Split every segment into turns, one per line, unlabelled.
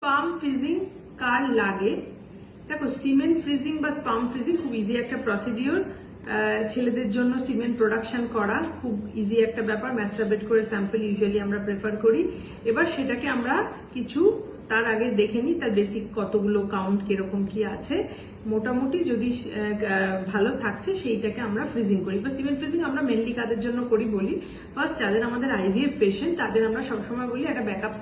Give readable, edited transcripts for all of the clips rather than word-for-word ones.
Sperm freezing কার লাগে? দেখো, cement freezing বা স্পাম ফ্রিজিং খুব ইজি একটা প্রসিডিওর। ছেলেদের জন্য সিমেন্ট প্রোডাকশন করা খুব ইজি একটা ব্যাপার। ম্যাস্টারবেট করে স্যাম্পল ইউজুয়ালি আমরা প্রেফার করি। এবার সেটাকে আমরা কিছু তার আগে দেখে নিই তার বেসিক কতগুলো কাউন্ট কিরকম কি আছে। মোটামুটি যদি ভালো থাকছে সেইটাকে আমরা ফ্রিজিং করি। বা সিমেন্ট ফ্রিজিং আমরা মেনলি কাদের জন্য করি বলি, ফার্স্ট যাদের আমাদের আইভিএফ পেশেন্ট তাদের আমরা সবসময় বলি একটা ব্যাকআপ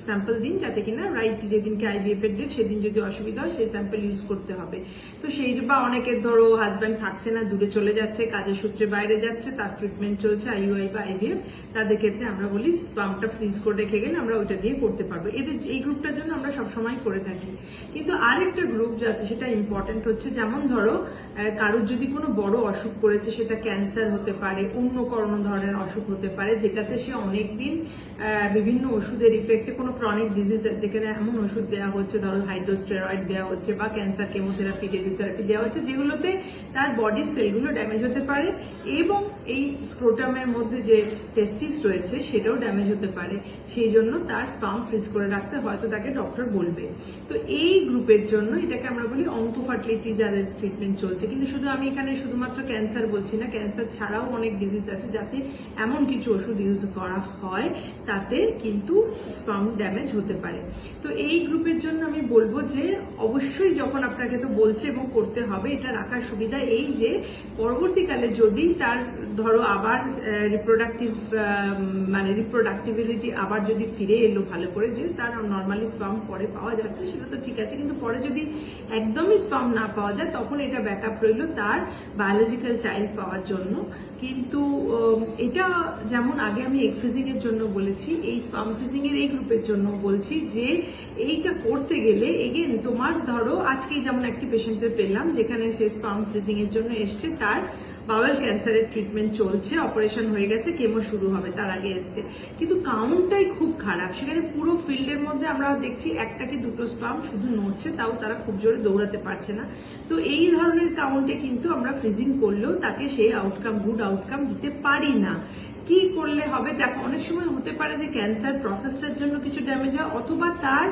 স্যাম্পল দিন, যাতে কিনা রাইট যেদিনকে আইভিএফ এর ডেট সেদিন যদি অসুবিধা হয় সেই স্যাম্পল ইউজ করতে হবে। তো সেই বা অনেকের ধরো হাজব্যান্ড থাকছে না, দূরে চলে যাচ্ছে, কাজের সূত্রে বাইরে যাচ্ছে, তার ট্রিটমেন্ট চলছে আইইউআই বা আইভিএফ, তাদের ক্ষেত্রে আমরা বলি স্পামটা ফ্রিজ করে রেখে গেলে আমরা ওইটা দিয়ে করতে পারবো। এদের এই গ্রুপটার জন্য আমরা সবসময় করে থাকি। কিন্তু আরেকটা গ্রুপ যাতে সেটা ইম্পর্টেন্ট হচ্ছে, যেমন ধরো কারোর যদি কোনো বড় অসুখ করেছে, সেটা ক্যান্সার হতে পারে, অন্য কোনো ধরনের অসুখ হতে পারে, যেটাতে সে অনেকদিন বিভিন্ন ওষুধের ইফেক্টে কোনো ক্রনিক ডিজিজ, যেখানে এমন ওষুধ দেওয়া হচ্ছে, ধরো হাইড্রোস্টেরয়েড দেওয়া হচ্ছে বা ক্যান্সার কেমোথেরাপি রেডিওথেরাপি দেওয়া হচ্ছে, যেগুলোতে তার বডির সেলগুলো ড্যামেজ হতে পারে এবং এই স্ক্রোটামের মধ্যে যে টেস্টিস রয়েছে সেটাও ড্যামেজ হতে পারে। সেই জন্য তার স্পাম ফ্রিজ করে রাখতে হয়তো তাকে ডক্টর বলবে। তো এই গ্রুপের জন্য এটাকে আমরা বলি অঙ্কোফার্টিলিটি, যাদের ট্রিটমেন্ট চলছে। কিন্তু শুধু আমি এখানে শুধুমাত্র ক্যান্সার বলছি না, ক্যান্সার ছাড়াও অনেক ডিজিজ আছে যাতে এমন কিছু ওষুধ ইউজ করা হয় তাতে কিন্তু স্পাম ড্যামেজ হতে পারে। তো এই গ্রুপের জন্য আমি বলবো যে অবশ্যই যখন আপনাকে তো বলছে এবং করতে হবে, এটা রাখার সুবিধা এই যে পরবর্তীকালে যদি তার ধরো আবার রিপ্রোডাক্টিভিলিটি আবার যদি ফিরে এলো ভালো করে, যে তার নর্মালি স্পাম পরে পাওয়া যাচ্ছে সেটা তো ঠিক আছে, কিন্তু পরে যদি একদমই স্পাম না পাওয়া যায় তখন এটা ব্যাকআপ রইলো তার বায়োলজিক্যাল চাইল্ড পাওয়ার জন্য। কিন্তু এটা যেমন আগে আমি এগ ফ্রিজিং এর জন্য বলেছি, এই স্পাম ফ্রিজিং এর এই গ্রুপের জন্য বলছি যে এইটা করতে গেলে এগেন তোমার ধরো আজকেই যেমন একটি পেশেন্টের পেলাম যেখানে সে স্পাম ফ্রিজিং এর জন্য এসছে, তার বাওয়েল ক্যান্সারের ট্রিটমেন্ট চলছে, অপারেশন হয়ে গেছে, কেমো শুরু হবে তার আগে এসছে, কিন্তু কাউন্টটাই খুব খারাপ। সেখানে পুরো ফিল্ডের মধ্যে আমরা দেখছি একটা কি দুটো স্পাম শুধু নড়ছে, তাও তারা খুব জোরে দৌড়াতে পারছে না। তো এই ধরনের কাউন্টে কিন্তু আমরা ফ্রিজিং করলেও তাকে সেই গুড আউটকাম দিতে পারি না। কি করলে হবে? দেখো, অনেক সময় হতে পারে যে ক্যান্সার প্রসেসটার জন্য কিছু ড্যামেজ হয়, অথবা তার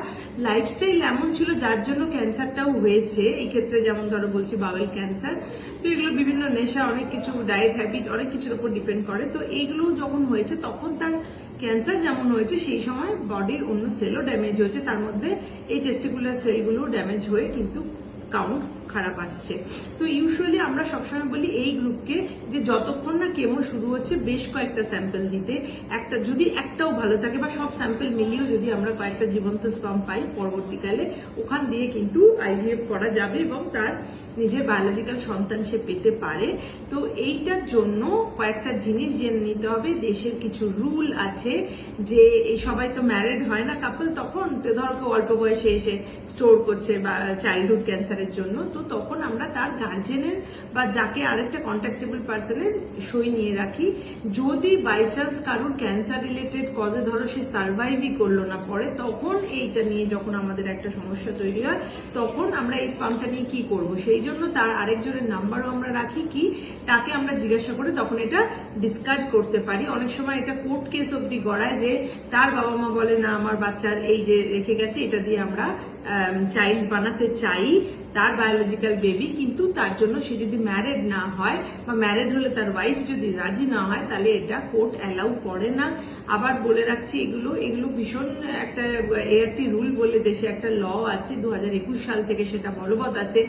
লাইফস্টাইল এমন ছিল যার জন্য ক্যান্সারটাও হয়েছে। এই ক্ষেত্রে যেমন ধরো বলছি বাওয়েল ক্যান্সার, তো এগুলো বিভিন্ন নেশা, অনেক কিছু ডায়েট হ্যাবিট, অনেক কিছুর উপর ডিপেন্ড করে। তো এইগুলো যখন হয়েছে তখন তার ক্যান্সার যেমন হয়েছে সেই সময় বডির অন্য সেলও ড্যামেজ হয়েছে, তার মধ্যে এই টেস্টিকুলার সেলগুলো ড্যামেজ হয়ে কিন্তু কাউন্ট খারাপ আসছে। তো ইউজুয়ালি আমরা সবসময় বলি এই গ্রুপকে যে যতক্ষণ না কেমো শুরু হচ্ছে বেশ কয়েকটা স্যাম্পল দিতে, একটা যদি একটাও ভালো থাকে বা সব স্যাম্পল মিলিয়েও যদি আমরা কয়েকটা জীবন্ত স্পাম পাই পরবর্তীকালে, ওখান দিয়ে কিন্তু আইভিএফ করা যাবে এবং তার নিজের বায়োলজিক্যাল সন্তান সে পেতে পারে। তো এইটার জন্য কয়েকটা জিনিস জেনে নিতে হবে। দেশের কিছু রুল আছে যে এই সবাই তো ম্যারিড হয় না কাপল, তখন ধরো কেউ অল্প বয়সে এসে স্টোর করছে বা চাইল্ডহুড ক্যান্সারের জন্য, তো তখন আমরা তার গার্জেনের বা যাকে আরেকটা কন্ট্যাক্টেবল পার্সনের সই নিয়ে রাখি। যদি বাই চান্স কারোর ক্যান্সার রিলেটেড কজে ধরো সে সার্ভাইভই করলো না পরে, তখন এইটা নিয়ে যখন আমাদের একটা সমস্যা তৈরি হয় তখন আমরা এই স্পামটা নিয়ে কি করব, সেই জন্য তার আরেকজনের নাম্বারও আমরা রাখি, কি তাকে আমরা জিজ্ঞাসা করে তখন এটা ডিসকার্ড করতে পারি। অনেক সময় এটা কোর্ট কেস অব্দি গড়ায় যে তার বাবা মা বলে না আমার বাচ্চার এই যে রেখে গেছে এটা দিয়ে আমরা চাইল্ড বানাতে চাই, তার বায়োলজিক্যাল বেবি, কিন্তু তার জন্য সে যদি ম্যারিড না হয় বা ম্যারিড হলে তার ওয়াইফ যদি রাজি না হয় তাহলে এটা কোর্ট অ্যালাউ করে না। আবার বলে রাখছি এগুলো ভীষণ একটা এআরটি রুল বলে দেশে একটা ল আছে, 2021 সাল থেকে সেটা বলবৎ আছে।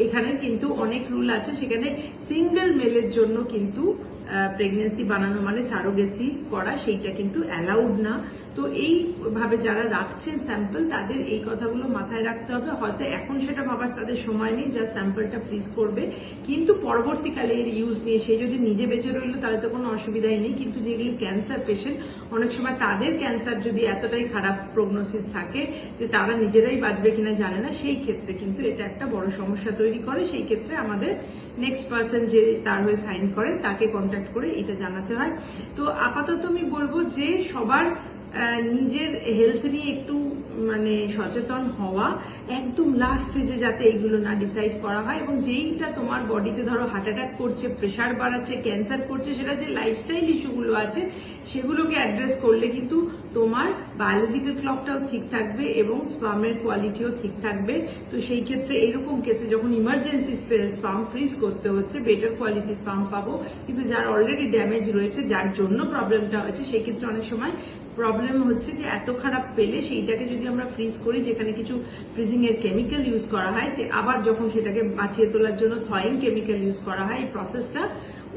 এখানে কিন্তু অনেক রুল আছে, সেখানে সিঙ্গেল মেলের জন্য কিন্তু প্রেগনেন্সি বানানো মানে সারোগেসি করা সেইটা কিন্তু অ্যালাউড না। তো এইভাবে যারা রাখছেন স্যাম্পল তাদের এই কথাগুলো মাথায় রাখতে হবে। হয়তো এখন সেটা ভাবার তাদের সময় নেই যা স্যাম্পলটা ফ্রিজ করবে, কিন্তু পরবর্তীকালে এর ইউজ নিয়ে সে যদি নিজে বেঁচে রইলো তাহলে তো কোনো অসুবিধাই নেই। কিন্তু যেগুলি ক্যান্সার পেশেন্ট, অনেক সময় তাদের ক্যান্সার যদি এতটাই খারাপ প্রগনোসিস থাকে যে তারা নিজেরাই বাঁচবে কিনা জানে না, সেই ক্ষেত্রে কিন্তু এটা একটা বড় সমস্যা তৈরি করে। সেই ক্ষেত্রে আমাদের নেক্সট পার্সন যে তার হয়ে সাইন করে তাকে কন্ট্যাক্ট করে এটা জানাতে হয়। তো আপাতত আমি বলবো যে সবার নিজের হেলথ নিয়ে একটু মানে সচেতন হওয়া, একদম লাস্ট স্টেজে যাতে এইগুলো না ডিসাইড করা হয়, এবং যেইটা তোমার বডিতে ধরো হার্ট অ্যাটাক করছে, প্রেশার বাড়াচ্ছে, ক্যান্সার করছে, সেটা যে লাইফস্টাইল ইস্যুগুলো আছে সেগুলোকে অ্যাড্রেস করলে কিন্তু তোমার বায়োলজিক্যাল ক্লকটাও ঠিক থাকবে এবং স্পামের কোয়ালিটিও ঠিক থাকবে। তো সেই ক্ষেত্রে এরকম কেসে যখন ইমার্জেন্সি স্পাম ফ্রিজ করতে হচ্ছে, বেটার কোয়ালিটি স্পাম পাবো, কিন্তু যার অলরেডি ড্যামেজ রয়েছে, যার জন্য প্রবলেমটা হয়েছে, সেক্ষেত্রে অনেক সময় প্রবলেম হচ্ছে যে এত খারাপ পেলে সেইটাকে যদি আমরা ফ্রিজ করি, যেখানে কিছু ফ্রিজিং এর কেমিক্যাল ইউজ করা হয়, যে আবার যখন সেটাকে বাঁচিয়ে তোলার জন্য থয়িং কেমিক্যাল ইউজ করা হয়, এই প্রসেসটা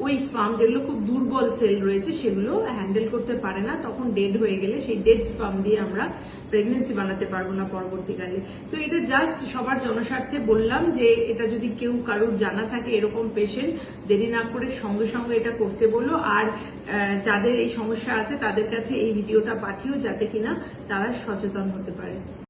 ওই স্পাম যেগুলো খুব দুর্বল সেল রয়েছে সেগুলো হ্যান্ডেল করতে পারে না, তখন ডেড হয়ে গেলে সেই ডেড স্পাম দিয়ে আমরা প্রেগনেন্সি বানাতে পারবো না পরবর্তীকালে। তো এটা জাস্ট সবার জনস্বার্থে বললাম যে এটা যদি কেউ কারোর জানা থাকে এরকম পেশেন্ট, দেরি না করে সঙ্গে সঙ্গে এটা করতে বলো। আর যাদের এই সমস্যা আছে তাদের কাছে এই ভিডিওটা পাঠিও, যাতে কিনা তারা সচেতন হতে পারে।